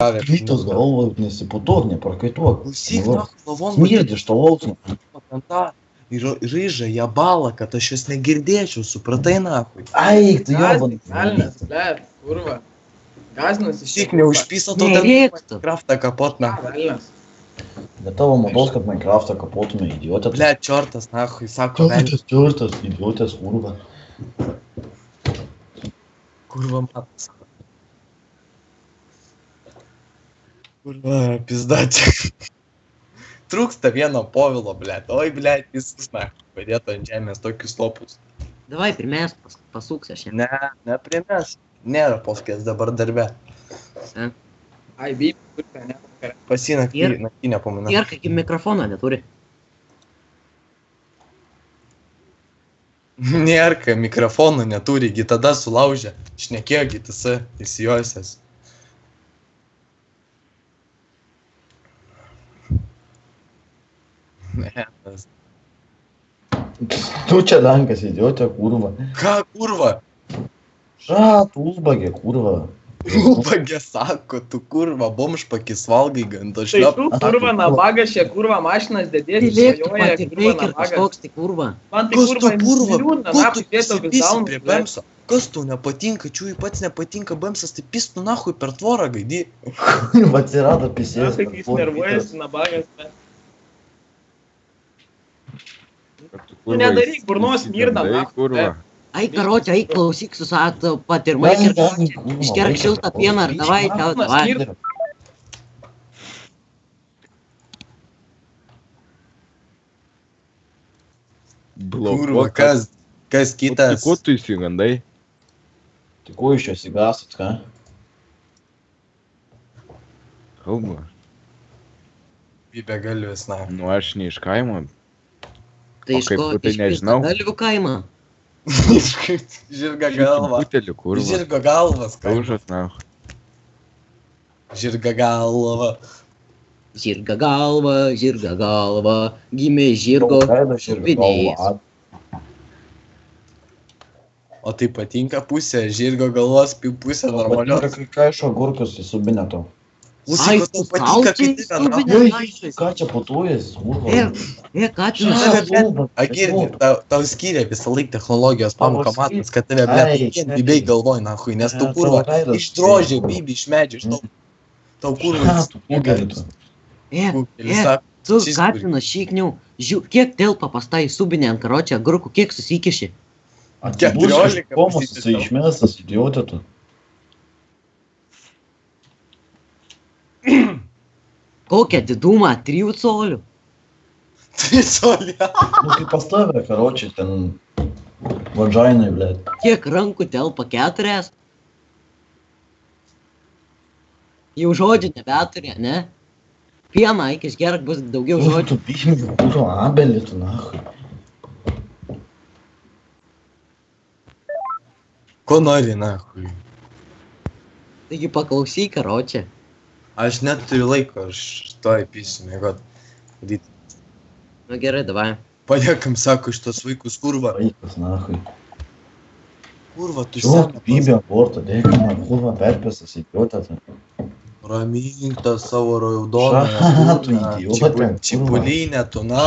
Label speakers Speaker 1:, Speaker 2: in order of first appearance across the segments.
Speaker 1: Vytos galvo, nesiputok, neprakaituok.
Speaker 2: Klausyk, lavon,
Speaker 1: Smirdį iš to lausno.
Speaker 2: Ryža, jie bala, kad aš jos negirdėčiau, supratai, nahui.
Speaker 1: Ai, tu joban.
Speaker 3: Velnes, blėt, kurva. Gazinas
Speaker 2: Šik neužpysa to
Speaker 4: Nereiktų.
Speaker 2: Minecraftą kapot, na.
Speaker 3: Velnes.
Speaker 1: Bet tavo mados, kad Minecraftą kapotume, idiotė.
Speaker 2: Ble, čortas, nahui, sako, velnias.
Speaker 1: Čiortas, idiotės, kurva.
Speaker 2: Kurva matas. Kurva, pizdatė. Trūksta vieno povilo, ble. Oi, ble, visus, na. Padėtų ant žemės tokius lopus.
Speaker 4: Davai, pirmės pasuks aš.
Speaker 2: Ne, neprimės. Nėra poskės dabar darbe.
Speaker 3: Ai, vyp, kurva, ne.
Speaker 2: Pasi naktinę pamina.
Speaker 4: Ir kaip mikrofono neturi.
Speaker 2: Nėra, mikrofonų neturi, gi tada sulaužė. Šnekėjo GTS, įsijosias. Ne, tas.
Speaker 1: Tu čia dankas, idiotė, kurva.
Speaker 2: Ką, kurva?
Speaker 1: Šat, užbagė, kurva.
Speaker 2: Ubagė sako, tu kurva, bomžpakis valgai gan to
Speaker 3: Tai
Speaker 2: šliop.
Speaker 3: tu, kurva, nabagas, čia kurva mašinas dedėsi,
Speaker 4: Lėktų
Speaker 3: svajoja,
Speaker 4: pat ir
Speaker 3: kurva,
Speaker 4: reikia
Speaker 3: nabagas.
Speaker 4: kažkoks tai kurva.
Speaker 3: Man tai
Speaker 2: Kas tu
Speaker 3: kurva,
Speaker 2: kurva?
Speaker 3: liūdna,
Speaker 2: Ko tu
Speaker 3: nahui, dėtau vis
Speaker 2: prisipisi
Speaker 3: daunus,
Speaker 2: prie
Speaker 3: blėt.
Speaker 2: bemso? Kas tu nepatinka, čiui pats nepatinka bemsas, tai pistų nahui per tvorą gaidį.
Speaker 1: Atsirado pisės.
Speaker 3: Kaip jis nervuojasi, nabagas, blėt. Tu nedaryk, burnos smirda, nahui.
Speaker 4: Ai, karočią, ai, klausyk, susat patirmai ir iškerk šiltą pieną ir davai, tau, davai.
Speaker 2: Kurva, kas kitas?
Speaker 5: Ko tu įsigandai?
Speaker 1: Tai ko iš čia įsigasat, ką?
Speaker 5: Kalba.
Speaker 2: Bybė galvis, na.
Speaker 5: Nu aš ne iš kaimo.
Speaker 4: Tai
Speaker 5: O
Speaker 4: iš
Speaker 5: kaip
Speaker 4: ko,
Speaker 5: tu, tai
Speaker 4: iš
Speaker 5: nežinau.
Speaker 4: Galvių kaimą.
Speaker 2: Žirga galva.
Speaker 5: Butelį kurva.
Speaker 2: Žirgo galvas, ką?
Speaker 5: Kaužas, na.
Speaker 2: Žirga galva.
Speaker 4: Žirga galva, gimė žirgo supinėjęs.
Speaker 2: O tai patinka pusė žirgo galvos, pusė normalios.
Speaker 1: Ką iš agurkus į subinę tau?
Speaker 4: Ai,
Speaker 2: Klausyk,
Speaker 4: tu
Speaker 2: tau patinka, kai
Speaker 4: saučiai
Speaker 2: tave
Speaker 4: subinę
Speaker 2: na.
Speaker 4: laiškai.
Speaker 1: Ką čia patuojas, kurva?
Speaker 4: Ką tu
Speaker 2: Agirgi, tau skyrė visą laiką technologijos pamoką matas, kad tave
Speaker 1: Ai,
Speaker 2: bibei galvoj, nahui, nes tu kurva išdrožė bibį iš medžio, iš tau kurva.
Speaker 4: tu Katina šiknių, kiek telpa pas tai subinę ant karočią agurkų, kiek susikiši?
Speaker 1: Atibūs komas, jisai išmestas, idiotė tu.
Speaker 4: Kokią didumą, 3 colių.
Speaker 2: Tai solė.
Speaker 1: Nu, kaip pas tave, karočiai, ten vadžainai, blėt.
Speaker 4: Kiek rankų telpa, 4? Jau žodžių nebeturi, ne? Pieną, eikis gerk, bus daugiau žodžių.
Speaker 1: Tu pykni, kurva, abelį, tu nahui.
Speaker 2: Ko nori, nahui?
Speaker 4: Taigi paklausyk, karočią.
Speaker 2: Aš net turiu laiko, aš to įpysiu, mėgot.
Speaker 4: Nu gerai, davai.
Speaker 2: Padėkam, sako, iš tos vaikus, kurva.
Speaker 1: Vaikas, nahui.
Speaker 2: Kurva, tu
Speaker 1: Čia,
Speaker 2: seka.
Speaker 1: bybė abortą, dėkime, kurva, perpėsas, idiotė tu.
Speaker 2: Ramink tą savo raudoną.
Speaker 1: Šatu, idiotė.
Speaker 2: Čipulinę, tu na.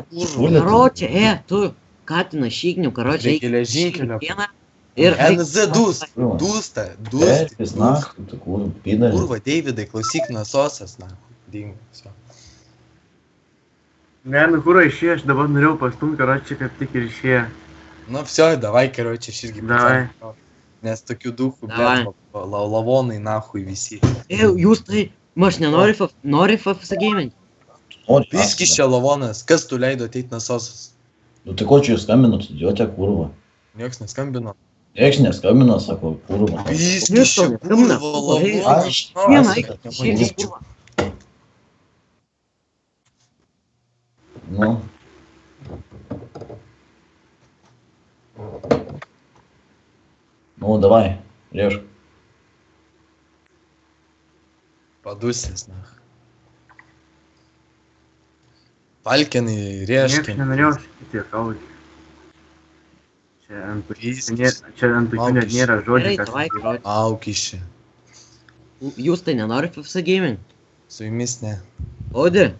Speaker 1: Šatu,
Speaker 4: Karočią, tu Katina šiknių, karočią,
Speaker 2: Prie geležinkelio.
Speaker 4: pieną. Ir
Speaker 2: NZ dūsta.
Speaker 1: Perpės, nahui, tu kurva, pydalį.
Speaker 2: Kurva, Deividai, klausyk nasosas, na. Dingo, viso.
Speaker 6: Ne, nu kur išėjo, aš dabar norėjau pastumti, karočią, kaip tik ir išėjo.
Speaker 2: Nu, viso, davai, karočią, aš irgi
Speaker 6: Davai.
Speaker 2: pasakau. Nes tokių dūkų,
Speaker 4: Davai.
Speaker 2: bet lavonai, nahui, visi.
Speaker 4: Jūs tai, aš nori FFS gaming.
Speaker 2: Viskis čia lavonas, kas tu leido ateit nasosas?
Speaker 1: Nu, tai ko čia jūs skambinot, idiotė, kurva?
Speaker 2: Niekas neskambino.
Speaker 1: Niekas neskambino, sako, kurva.
Speaker 2: Viskis čia kurva lavonas.
Speaker 1: Aš,
Speaker 4: Pieną,
Speaker 1: kad
Speaker 4: eikis,
Speaker 1: nemanyčiau.
Speaker 4: kurva.
Speaker 1: Nu. Nu, davai, rėžk.
Speaker 2: Padusės, na. Palkinai,
Speaker 6: Niekas
Speaker 2: rieškinai.
Speaker 6: nenorėjau sakyti, kaudį. Čia ant tokių net nėra žodžių,
Speaker 4: Gerai,
Speaker 6: kas
Speaker 4: davai,
Speaker 6: įrodė.
Speaker 2: Aukiši.
Speaker 4: Jūs tai nenorit FFC Gaming?
Speaker 2: Su jumis ne.
Speaker 4: Odi?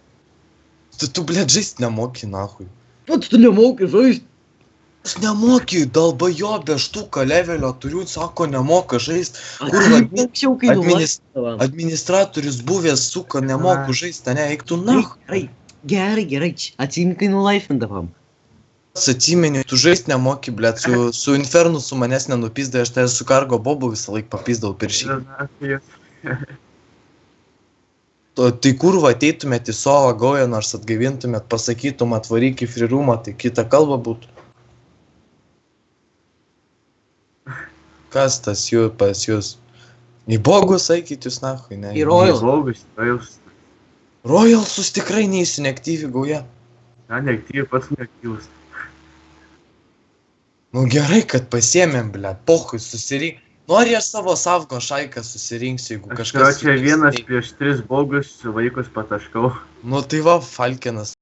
Speaker 2: Tu blėt, žaist nemoki, nahui.
Speaker 4: Pats tu nemoki žaist.
Speaker 2: Aš nemoki, dalbajobė, štuką levelio turiu, sako, nemoka žaist. Kur
Speaker 4: Anksčiau kainuoja.
Speaker 2: administratorius buvęs, suka, nemoku žaist, ne, eiktų nahui.
Speaker 4: Gerai, atsink kai nulaifindavom.
Speaker 2: Atsimeni, tu žaist nemoki, blėt, su Infernu su manęs nenupizdai, aš tai su Kargo Bobu visą laik papizdau per šį. Tai kurva ateitumėt į solo gaują, nors atgaivintumėt, pasakytum atvaryk į free roomą, tai kita kalba būtų. Kas tas jų pas jūs? Į bogus eikit jūs nahui, ne?
Speaker 4: Į Royal.
Speaker 6: Royals.
Speaker 2: Royalsus tikrai neįsiu neaktyvi gauja.
Speaker 6: Na, neaktyvi, pats neaktyvus.
Speaker 2: Nu gerai, kad pasiėmėm, blėt, pohui susirink. Nori aš savo savgo šaiką susirinksiu, jeigu
Speaker 6: Aš
Speaker 2: kažkas...
Speaker 6: čia vienas prieš 3 bogus vaikus pataškau.
Speaker 2: Nu tai va, Falkenas.